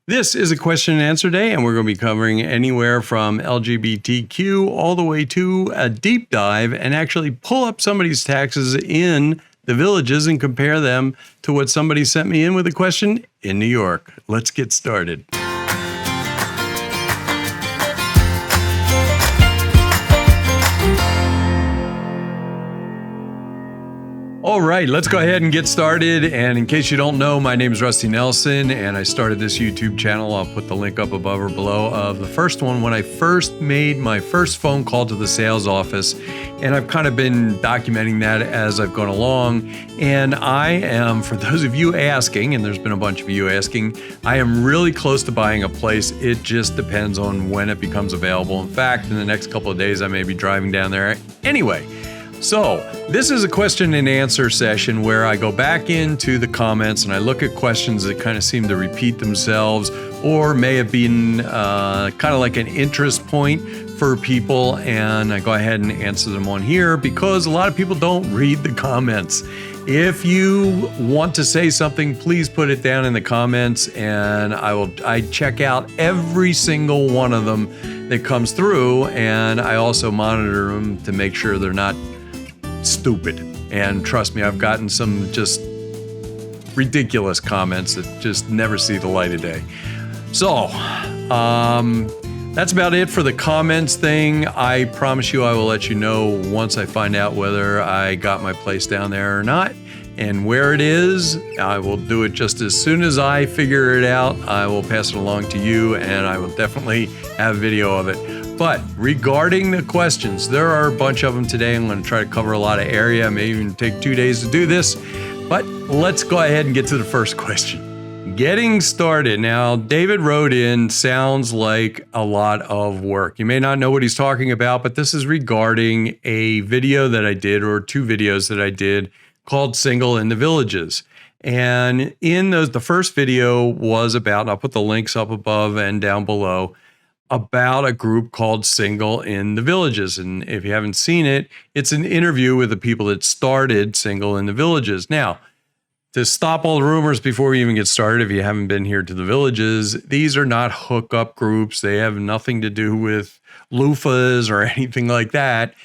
This is a question and answer day, and we're going to be covering anywhere from LGBTQ all the way to a deep dive and actually pull up somebody's taxes in the villages and compare them to what somebody sent me in with a question in New York. Let's get started. All right, let's go ahead and get started. And in case you don't know, my name is Rusty Nelson, and I started this YouTube channel. I'll put the link up above or below of the first one when I first made my first phone call to the sales office. And I've kind of been documenting that as I've gone along. And I am, for those of you asking, and there's been a bunch of you asking, I am really close to buying a place. It just depends on when it becomes available. In fact, in the next couple of days, I may be driving down there anyway. So this is a question and answer session where I go back into the comments and I look at questions that kind of seem to repeat themselves or may have been kind of like an interest point for people, and I go ahead and answer them on here because a lot of people don't read the comments. If you want to say something, please put it down in the comments, and I check out every single one of them that comes through, and I also monitor them to make sure they're not stupid. And trust me, I've gotten some just ridiculous comments that just never see the light of day. So that's about it for the comments thing. I promise you I will let you know once I find out whether I got my place down there or not and where it is. I will do it just as soon as I figure it out. I will pass it along to you, and I will definitely have video of it. But regarding the questions, there are a bunch of them today. I'm going to try to cover a lot of area. I may even take 2 days to do this, but let's go ahead and get to the first question. Getting started. Now, David wrote in, sounds like a lot of work. You may not know what he's talking about, but this is regarding a video that I did, or 2 videos that I did, called Single in the Villages. And in those, the first video was about, and I'll put the links up above and down below, about a group called Single in the Villages. And if you haven't seen it, it's an interview with the people that started Single in the Villages. Now, to stop all the rumors before we even get started, if you haven't been here to the villages, these are not hookup groups. They have nothing to do with loofahs or anything like that.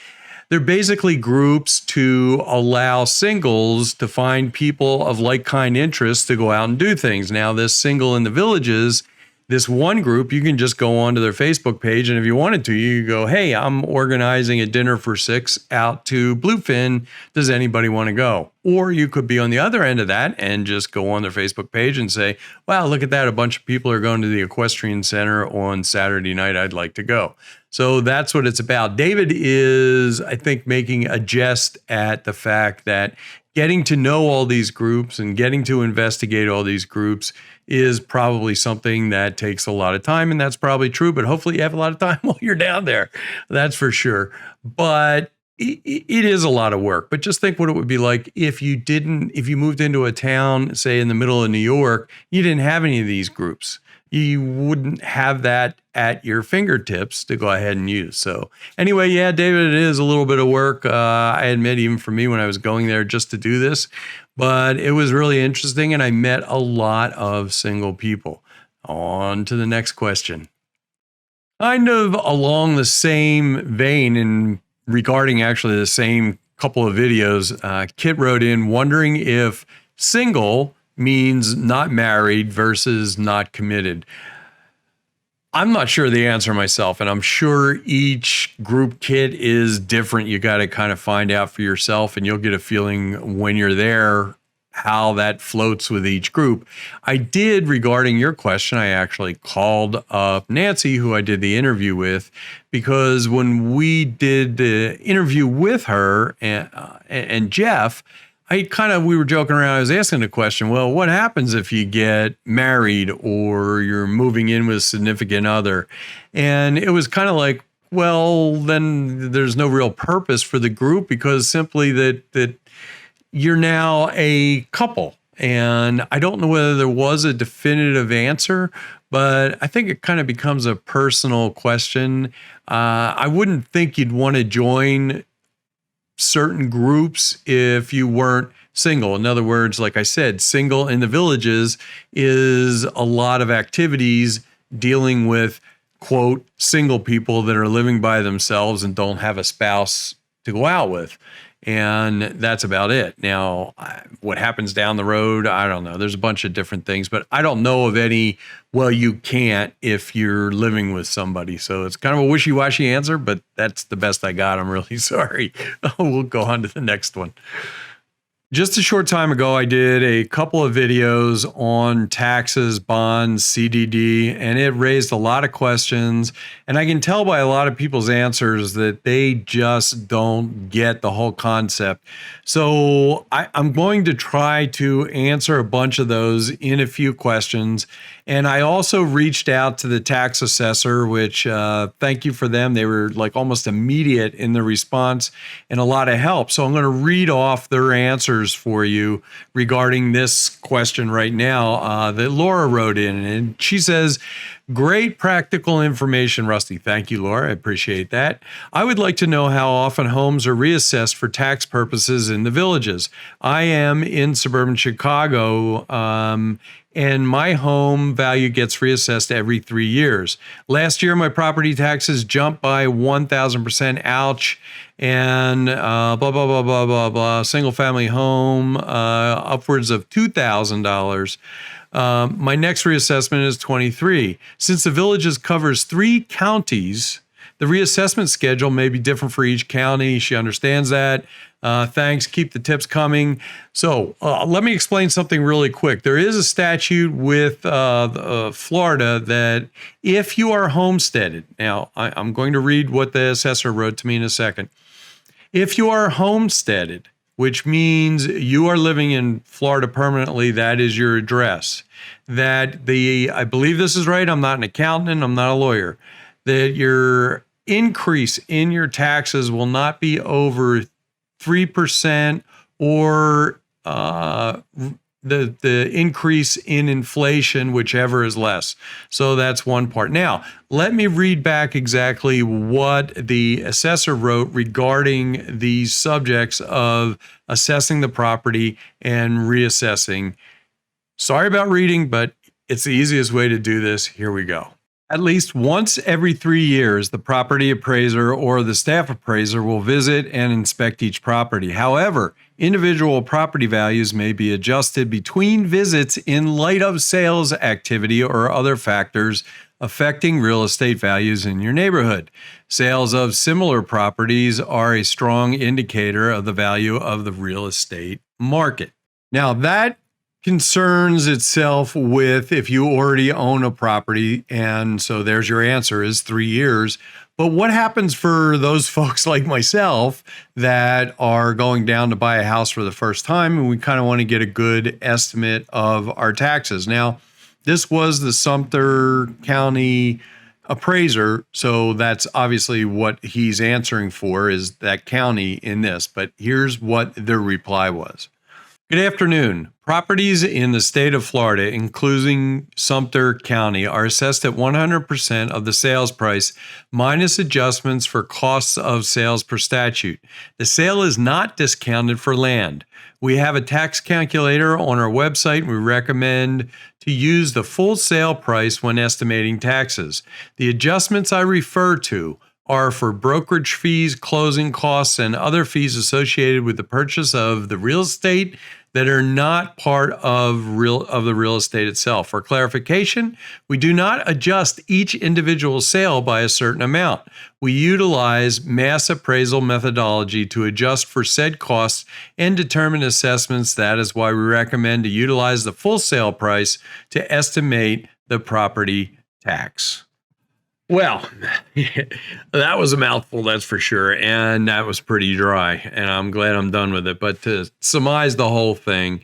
They're basically groups to allow singles to find people of like-kind interests to go out and do things. Now, this Single in the Villages, this one group, you can just go onto their Facebook page, and if you wanted to, you could go, hey, I'm organizing a dinner for 6 out to Bluefin. Does anybody want to go? Or you could be on the other end of that and just go on their Facebook page and say, wow, look at that. A bunch of people are going to the Equestrian Center on Saturday night. I'd like to go. So that's what it's about. David is, I think, making a jest at the fact that getting to know all these groups and getting to investigate all these groups is probably something that takes a lot of time, and that's probably true, but hopefully you have a lot of time while you're down there. That's for sure. But it is a lot of work. But just think what it would be like if you moved into a town, say in the middle of New York, you didn't have any of these groups. You wouldn't have that at your fingertips to go ahead and use. So anyway, yeah, David, it is a little bit of work. I admit, even for me when I was going there just to do this, but it was really interesting, and I met a lot of single people. On to the next question. Kind of along the same vein and regarding actually the same couple of videos, Kit wrote in wondering if single means not married versus not committed. I'm not sure the answer myself, and I'm sure each group kit is different. You got to kind of find out for yourself, and you'll get a feeling when you're there how that floats with each group. I did, regarding your question, I actually called up Nancy, who I did the interview with, because when we did the interview with her and Jeff, we were joking around. I was asking the question, well, what happens if you get married or you're moving in with a significant other? And it was kind of like, well, then there's no real purpose for the group, because simply that you're now a couple. And I don't know whether there was a definitive answer, but I think it kind of becomes a personal question. I wouldn't think you'd want to join certain groups if you weren't single. In other words, like I said, single in the villages is a lot of activities dealing with, quote, single people that are living by themselves and don't have a spouse to go out with. And that's about it. Now, what happens down the road, I don't know. There's a bunch of different things, but I don't know of any, well, you can't if you're living with somebody. So it's kind of a wishy-washy answer, but that's the best I got. I'm really sorry. We'll go on to the next one. Just a short time ago, I did a couple of videos on taxes, bonds, CDD, and it raised a lot of questions. And I can tell by a lot of people's answers that they just don't get the whole concept. So I'm going to try to answer a bunch of those in a few questions. And I also reached out to the tax assessor, which thank you for them. They were like almost immediate in the response and a lot of help. So I'm going to read off their answers for you regarding this question right now that Laura wrote in. And she says, great practical information, Rusty. Thank you, Laura. I appreciate that. I would like to know how often homes are reassessed for tax purposes in the villages. I am in suburban Chicago, and my home value gets reassessed every 3 years. Last year, my property taxes jumped by 1,000%. Ouch. And blah, blah, blah, blah, blah, blah. Single family home, upwards of $2,000. My next reassessment is 23. Since the villages covers 3 counties, the reassessment schedule may be different for each county. She understands that. Thanks. Keep the tips coming. So let me explain something really quick. There is a statute with Florida that if you are homesteaded, now I'm going to read what the assessor wrote to me in a second. If you are homesteaded, which means you are living in Florida permanently, that is your address, that I believe this is right, I'm not an accountant, I'm not a lawyer, that your increase in your taxes will not be over 3% or the increase in inflation, whichever is less. So that's one part. Now, let me read back exactly what the assessor wrote regarding these subjects of assessing the property and reassessing. Sorry about reading, but it's the easiest way to do this. Here we go. At least once every 3 years, the property appraiser or the staff appraiser will visit and inspect each property. However, individual property values may be adjusted between visits in light of sales activity or other factors affecting real estate values in your neighborhood. Sales of similar properties are a strong indicator of the value of the real estate market. Now, that concerns itself with if you already own a property, and so there's your answer is 3 years. But what happens for those folks like myself that are going down to buy a house for the first time and we kind of want to get a good estimate of our taxes? Now, this was the Sumter County appraiser, so that's obviously what he's answering for is that county in this. But here's what their reply was. Good afternoon. Properties in the state of Florida, including Sumter County, are assessed at 100% of the sales price minus adjustments for costs of sales per statute. The sale is not discounted for land. We have a tax calculator on our website, and we recommend to use the full sale price when estimating taxes. The adjustments I refer to are for brokerage fees, closing costs, and other fees associated with the purchase of the real estate that are not part of the real estate itself. For clarification, we do not adjust each individual sale by a certain amount. We utilize mass appraisal methodology to adjust for said costs and determine assessments. That is why we recommend to utilize the full sale price to estimate the property tax. Well, that was a mouthful, that's for sure. And that was pretty dry. And I'm glad I'm done with it. But to surmise the whole thing,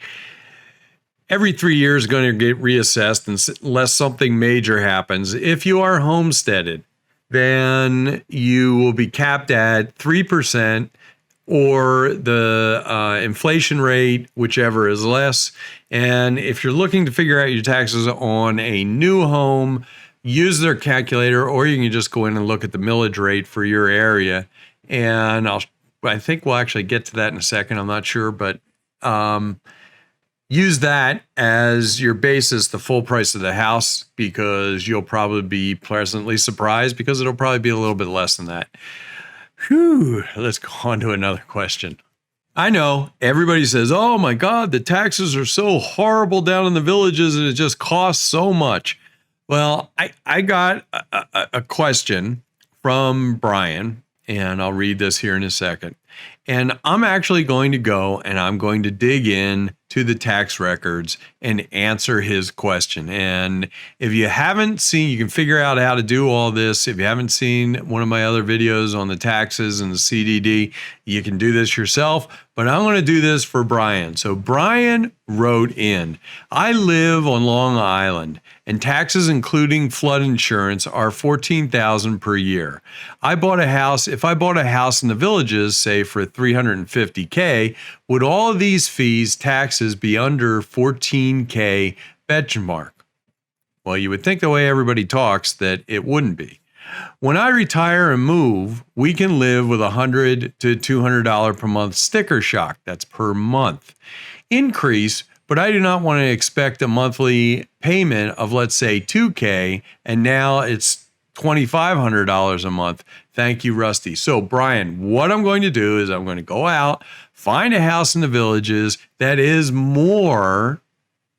every 3 years is going to get reassessed unless something major happens. If you are homesteaded, then you will be capped at 3% or the inflation rate, whichever is less. And if you're looking to figure out your taxes on a new home, use their calculator, or you can just go in and look at the millage rate for your area. And I think we'll actually get to that in a second. I'm not sure, but use that as your basis, the full price of the house, because you'll probably be pleasantly surprised because it'll probably be a little bit less than that. Whew, let's go on to another question. I know everybody says, oh my God, the taxes are so horrible down in the villages and it just costs so much. Well, I got a question from Brian, and I'll read this here in a second. And I'm actually going to go and I'm going to dig in to the tax records and answer his question. And if you haven't seen, you can figure out how to do all this. If you haven't seen one of my other videos on the taxes and the CDD, you can do this yourself. But I'm going to do this for Brian. So Brian wrote in, I live on Long Island and taxes including flood insurance are $14,000 per year. I bought a house. If I bought a house in the villages, say for $350K, would all of these fees, taxes be under $14K benchmark? Well, you would think the way everybody talks that it wouldn't be. When I retire and move, we can live with $100 to $200 per month sticker shock. That's per month increase, but I do not want to expect a monthly payment of, let's say, $2K, and now it's $2,500 a month. Thank you, Rusty. So, Brian, what I'm going to do is I'm going to go out, find a house in the villages that is more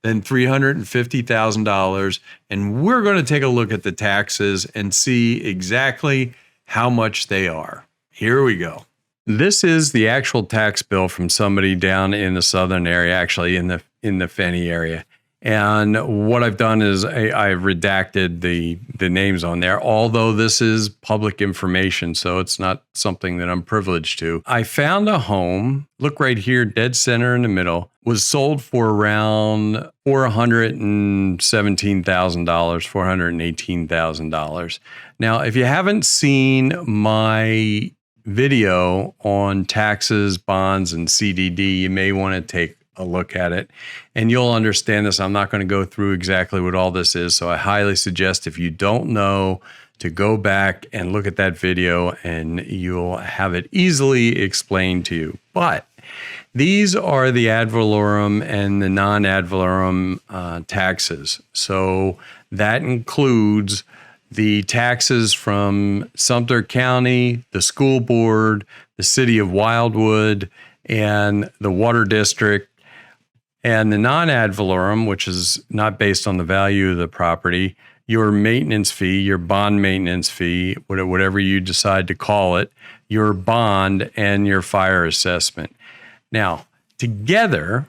than $350,000, and we're going to take a look at the taxes and see exactly how much they are. Here we go. This is the actual tax bill from somebody down in the southern area, actually in the Fenny area. And what I've done is I've redacted the names on there, although this is public information, so it's not something that I'm privileged to. I found a home, look right here, dead center in the middle, was sold for around $417,000, $418,000. Now, if you haven't seen my video on taxes, bonds, and CDD, you may want to take a look at it and you'll understand this. I'm not going to go through exactly what all this is. So I highly suggest, if you don't know, to go back and look at that video and you'll have it easily explained to you. But these are the ad valorem and the non-ad valorem taxes. So that includes the taxes from Sumter County, the school board, the city of Wildwood, and the water district. And the non-ad valorem, which is not based on the value of the property, your maintenance fee, your bond maintenance fee, whatever you decide to call it, your bond, and your fire assessment. Now, together,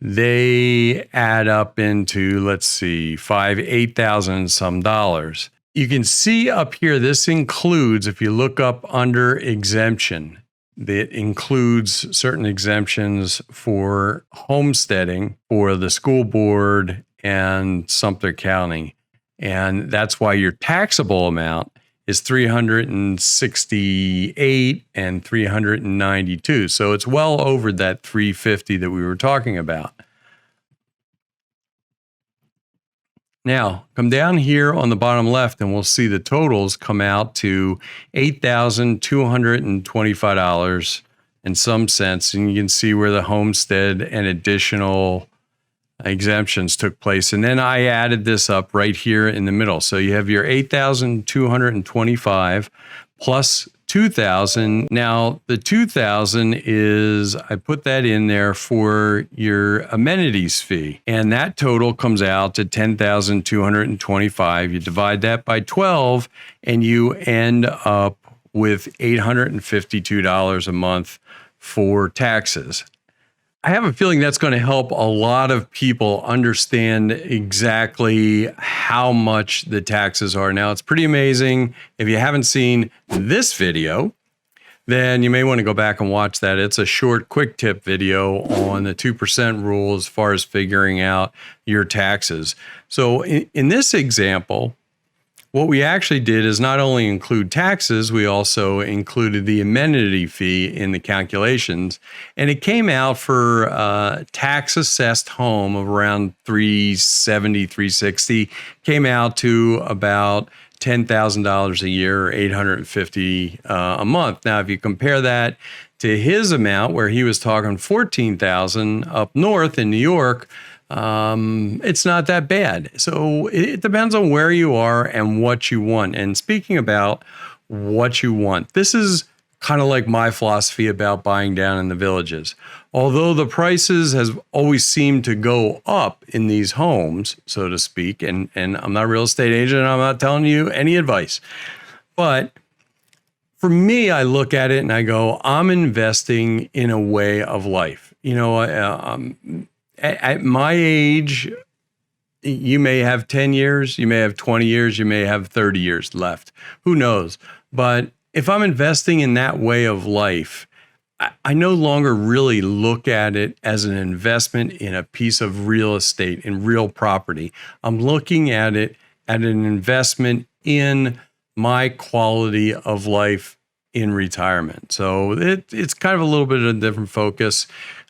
they add up into, let's see, $8,000 and some dollars. You can see up here, this includes, if you look up under exemption, that includes certain exemptions for homesteading for the school board and Sumter County. And that's why your taxable amount is $368 and $392. So it's well over that $350 that we were talking about. Now, come down here on the bottom left and we'll see the totals come out to $8,225 and some cents. And you can see where the homestead and additional exemptions took place. And then I added this up right here in the middle. So you have your $8,225 plus $2,000. Now, the $2,000 is, I put that in there for your amenities fee. And that total comes out to $10,225. You divide that by 12 and you end up with $852 a month for taxes. I have a feeling that's going to help a lot of people understand exactly how much the taxes are. Now, it's pretty amazing. If you haven't seen this video, then you may want to go back and watch that. It's a short, quick tip video on the 2% rule as far as figuring out your taxes. So in this example, what we actually did is not only include taxes, we also included the amenity fee in the calculations. And it came out for a tax assessed home of around $370, $360, came out to about $10,000 a year, or $850 a month. Now, if you compare that to his amount, where he was talking 14,000 up north in New York, it's not that bad. So it depends on where you are and what you want. And speaking about what you want, this is kind of like my philosophy about buying down in the villages. Although the prices has always seemed to go up in these homes, so to speak, and I'm not a real estate agent, and I'm not telling you any advice, but for me, I look at it and I go, I'm investing in a way of life. You know, at my age, you may have 10 years, you may have 20 years, you may have 30 years left. Who knows? But if I'm investing in that way of life, I no longer really look at it as an investment in a piece of real estate, in real property. I'm looking at it at an investment in my quality of life in retirement. So it's kind of a little bit of a different focus.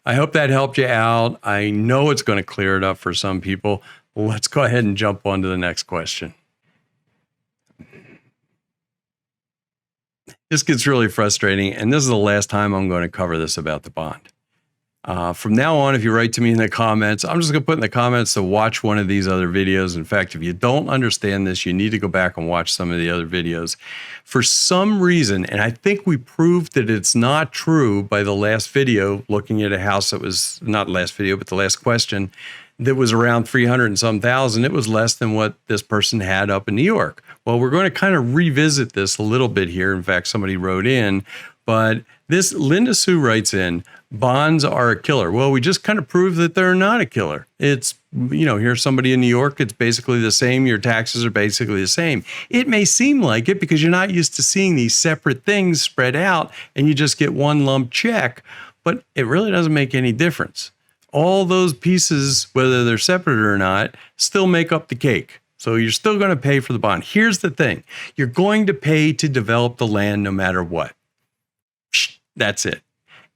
I hope that helped you out. I know it's going to clear it up for some people. Let's go ahead and jump on to the next question. This gets really frustrating, and this is the last time I'm going to cover this about the bond. From now on, if you write to me in the comments, I'm just going to put in the comments to watch one of these other videos. In fact, if you don't understand this, you need to go back and watch some of the other videos. For some reason, and I think we proved that it's not true by the last video, looking at a house that was, not the last video, but the last question, that was around 300 and some thousand. It was less than what this person had up in New York. Well, we're going to kind of revisit this a little bit here. In fact, somebody wrote in, but this Linda Sue writes in, bonds are a killer. Well, we just kind of proved that they're not a killer. It's, you know, here's somebody in New York, it's basically the same. Your taxes are basically the same. It may seem like it because you're not used to seeing these separate things spread out and you just get one lump check, but it really doesn't make any difference. All those pieces, whether they're separate or not, still make up the cake. So you're still going to pay for the bond. Here's the thing. You're going to pay to develop the land no matter what. That's it.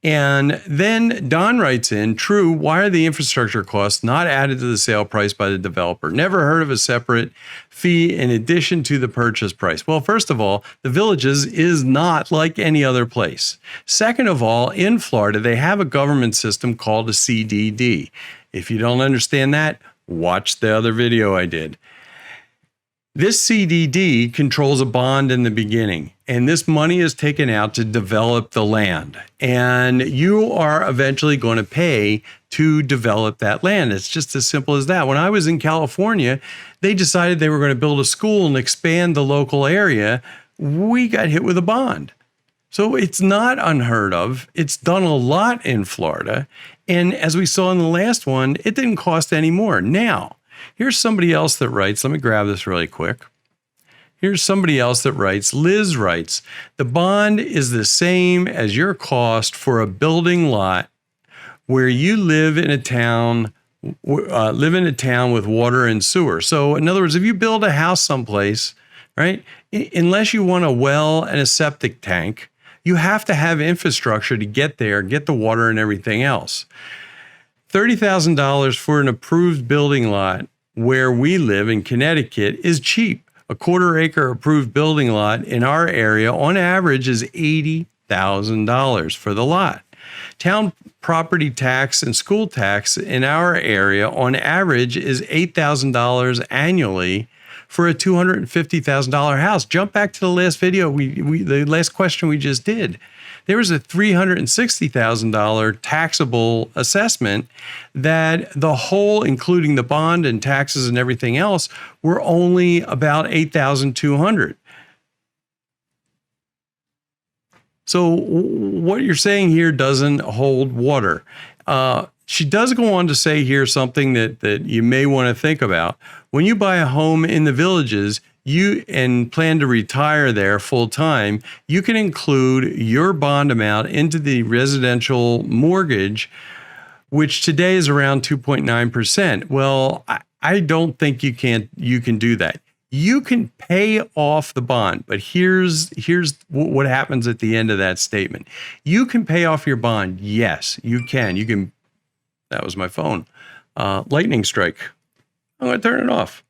And then Don writes in, true, why are the infrastructure costs not added to the sale price by the developer? Never heard of a separate fee in addition to the purchase price. Well, first of all, the Villages is not like any other place. Second of all, in Florida, they have a government system called a CDD. If you don't understand that, watch the other video I did. This CDD controls a bond in the beginning, and this money is taken out to develop the land. And you are eventually going to pay to develop that land. It's just as simple as that. When I was in California, they decided they were going to build a school and expand the local area. We got hit with a bond. So it's not unheard of. It's done a lot in Florida. And as we saw in the last one, it didn't cost any more. Now, here's somebody else that writes, let me grab this really quick. Here's somebody else that writes, Liz writes, the bond is the same as your cost for a building lot where you live in a town with water and sewer. So in other words, if you build a house someplace, right, unless you want a well and a septic tank, you have to have infrastructure to get there, get the water and everything else. $30,000 for an approved building lot where we live in Connecticut is cheap. A quarter-acre approved building lot in our area on average is $80,000 for the lot. Town property tax and school tax in our area on average is $8,000 annually for a $250,000 house. Jump back to the last video, the last question we just did. There was a $360,000 taxable assessment that the whole, including the bond and taxes and everything else, were only about $8,200. So what you're saying here doesn't hold water. She does go on to say here something that you may want to think about. When you buy a home in the Villages, and plan to retire there full time, you can include your bond amount into the residential mortgage, which today is around 2.9%. Well, I don't think you can do that. You can pay off the bond, but here's what happens at the end of that statement. You can pay off your bond. Yes, you can. You can. That was my phone. Lightning strike. I'm going to turn it off.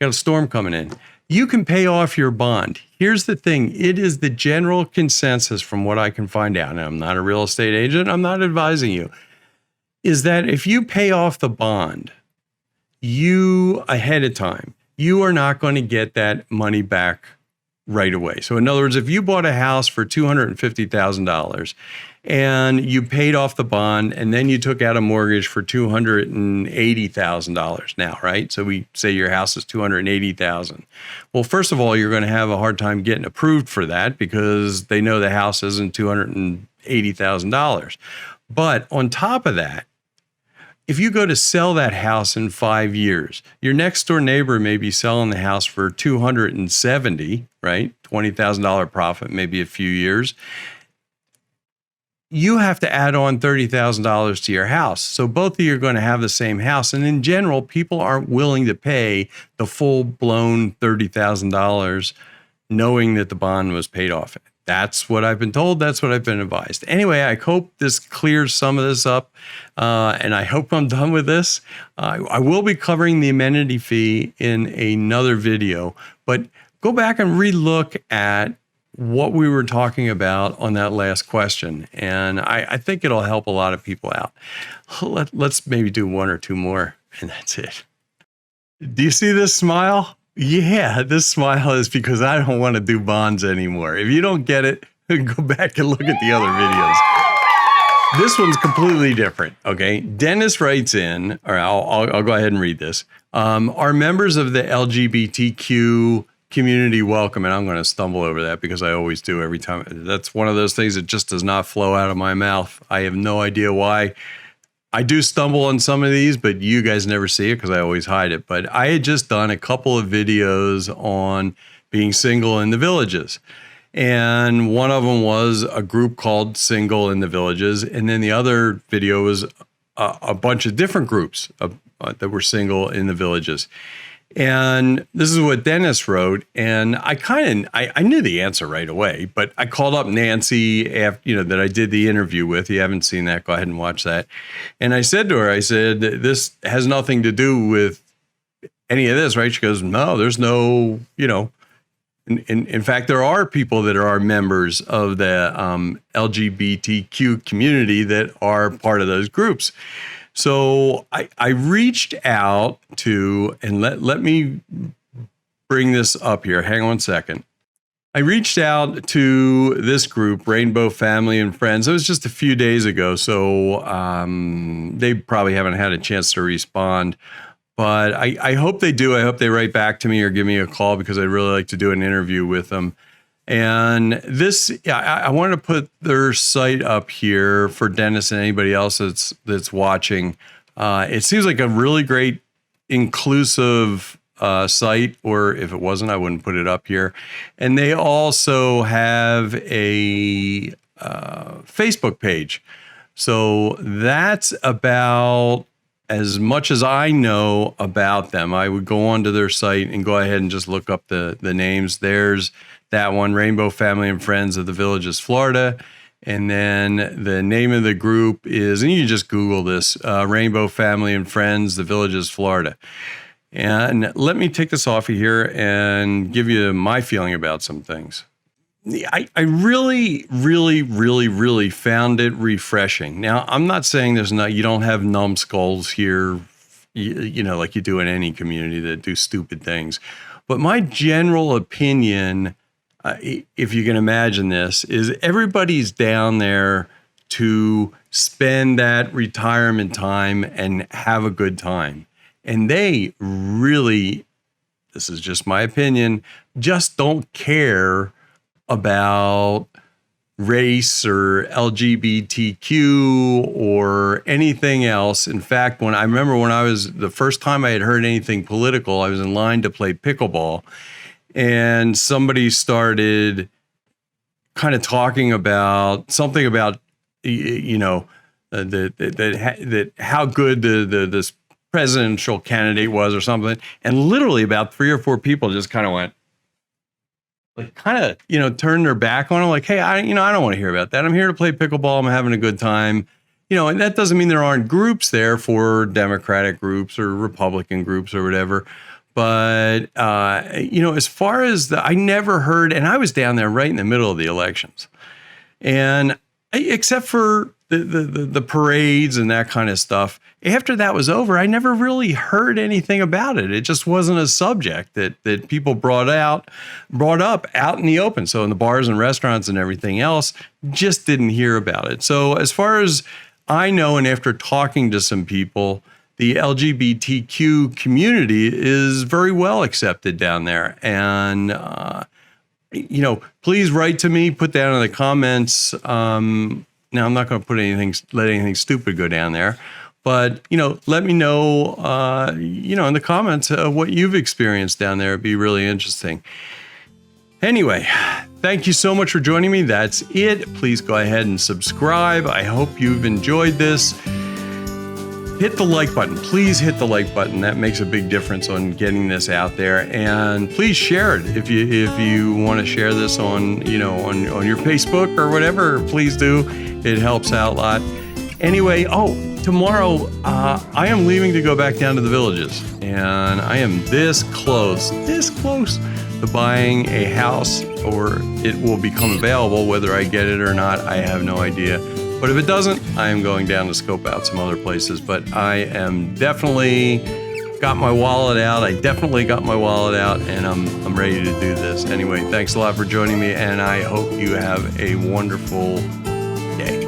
Got a storm coming in. you can pay off your bond. Here's the thing. It is the general consensus from what I can find out, and I'm not a real estate agent, I'm not advising you, is that if you pay off the bond, you ahead of time, you are not going to get that money back right away. So in other words, if you bought a house for $250,000 and you paid off the bond and then you took out a mortgage for $280,000 now, right? So we say your house is $280,000. Well, first of all, you're going to have a hard time getting approved for that because they know the house isn't $280,000. But on top of that, if you go to sell that house in 5 years, your next door neighbor may be selling the house for $270,000, right? $20,000 profit, maybe a few years. You have to add on $30,000 to your house. So both of you are going to have the same house. And in general, people aren't willing to pay the full-blown $30,000 knowing that the bond was paid off. That's what I've been told. That's what I've been advised. Anyway, I hope this clears some of this up, and I hope I'm done with this. I will be covering the amenity fee in another video, but go back and relook at what we were talking about on that last question, and I think it'll help a lot of people out. Let's maybe do one or two more, and that's it. Do you see this smile? Yeah, this smile is because I don't want to do bonds anymore. If you don't get it, go back and look at the other videos. This one's completely different, okay? Dennis writes in, or I'll go ahead and read this. Are members of the LGBTQ community welcome? And I'm going to stumble over that because I always do every time. That's one of those things that just does not flow out of my mouth. I have no idea why. I do stumble on some of these, but you guys never see it because I always hide it. But I had just done a couple of videos on being single in the villages. And one of them was a group called Single in the Villages. And then the other video was a bunch of different groups that were single in the villages. And this is what Dennis wrote. And I knew the answer right away, but I called up Nancy after, that I did the interview with. You haven't seen that, go ahead and watch that. And I said to her, this has nothing to do with any of this, right? She goes, no, there's no, in fact, there are people that are members of the LGBTQ community that are part of those groups. So I reached out to, and let me bring this up here. Hang on a second. I reached out to this group, Rainbow Family and Friends. It was just a few days ago, so they probably haven't had a chance to respond. But I hope they do. I hope they write back to me or give me a call because I'd really like to do an interview with them. And this, I wanted to put their site up here for Dennis and anybody else that's watching. It seems like a really great inclusive site, or if it wasn't, I wouldn't put it up here. And they also have a Facebook page. So that's about as much as I know about them. I would go onto their site and go ahead and just look up the names. There's that one, Rainbow Family and Friends of the Villages, Florida. And then the name of the group is, and you just Google this, Rainbow Family and Friends, the Villages, Florida. And let me take this off of here and give you my feeling about some things. I really, really, really, really found it refreshing. Now, I'm not saying you don't have numbskulls here, like you do in any community that do stupid things. But my general opinion, if you can imagine this, is everybody's down there to spend that retirement time and have a good time. And they really, this is just my opinion, just don't care about race or LGBTQ or anything else. In fact, the first time I had heard anything political, I was in line to play pickleball. And somebody started kind of talking about something about, that how good this presidential candidate was or something. And literally about 3 or 4 people just kind of went, turned their back on him. Like, hey, I don't want to hear about that. I'm here to play pickleball. I'm having a good time. And that doesn't mean there aren't groups there for Democratic groups or Republican groups or whatever. But, as far as I never heard, and I was down there right in the middle of the elections. And except for the parades and that kind of stuff, after that was over, I never really heard anything about it. It just wasn't a subject that people brought up out in the open. So in the bars and restaurants and everything else, just didn't hear about it. So as far as I know, and after talking to some people, the LGBTQ community is very well accepted down there. And, please write to me, put down in the comments. Now, I'm not going to let anything stupid go down there. But, let me know, in the comments what you've experienced down there. It'd be really interesting. Anyway, thank you so much for joining me. That's it. Please go ahead and subscribe. I hope you've enjoyed this. Hit the like button. Please hit the like button. That makes a big difference on getting this out there. And please share it if you want to share this on your Facebook or whatever. Please do. It helps out a lot. Anyway, tomorrow I am leaving to go back down to the Villages, and I am this close to buying a house, or it will become available. Whether I get it or not, I have no idea. But if it doesn't, I am going down to scope out some other places. But I am definitely got my wallet out. And I'm ready to do this. Anyway, thanks a lot for joining me, and I hope you have a wonderful day.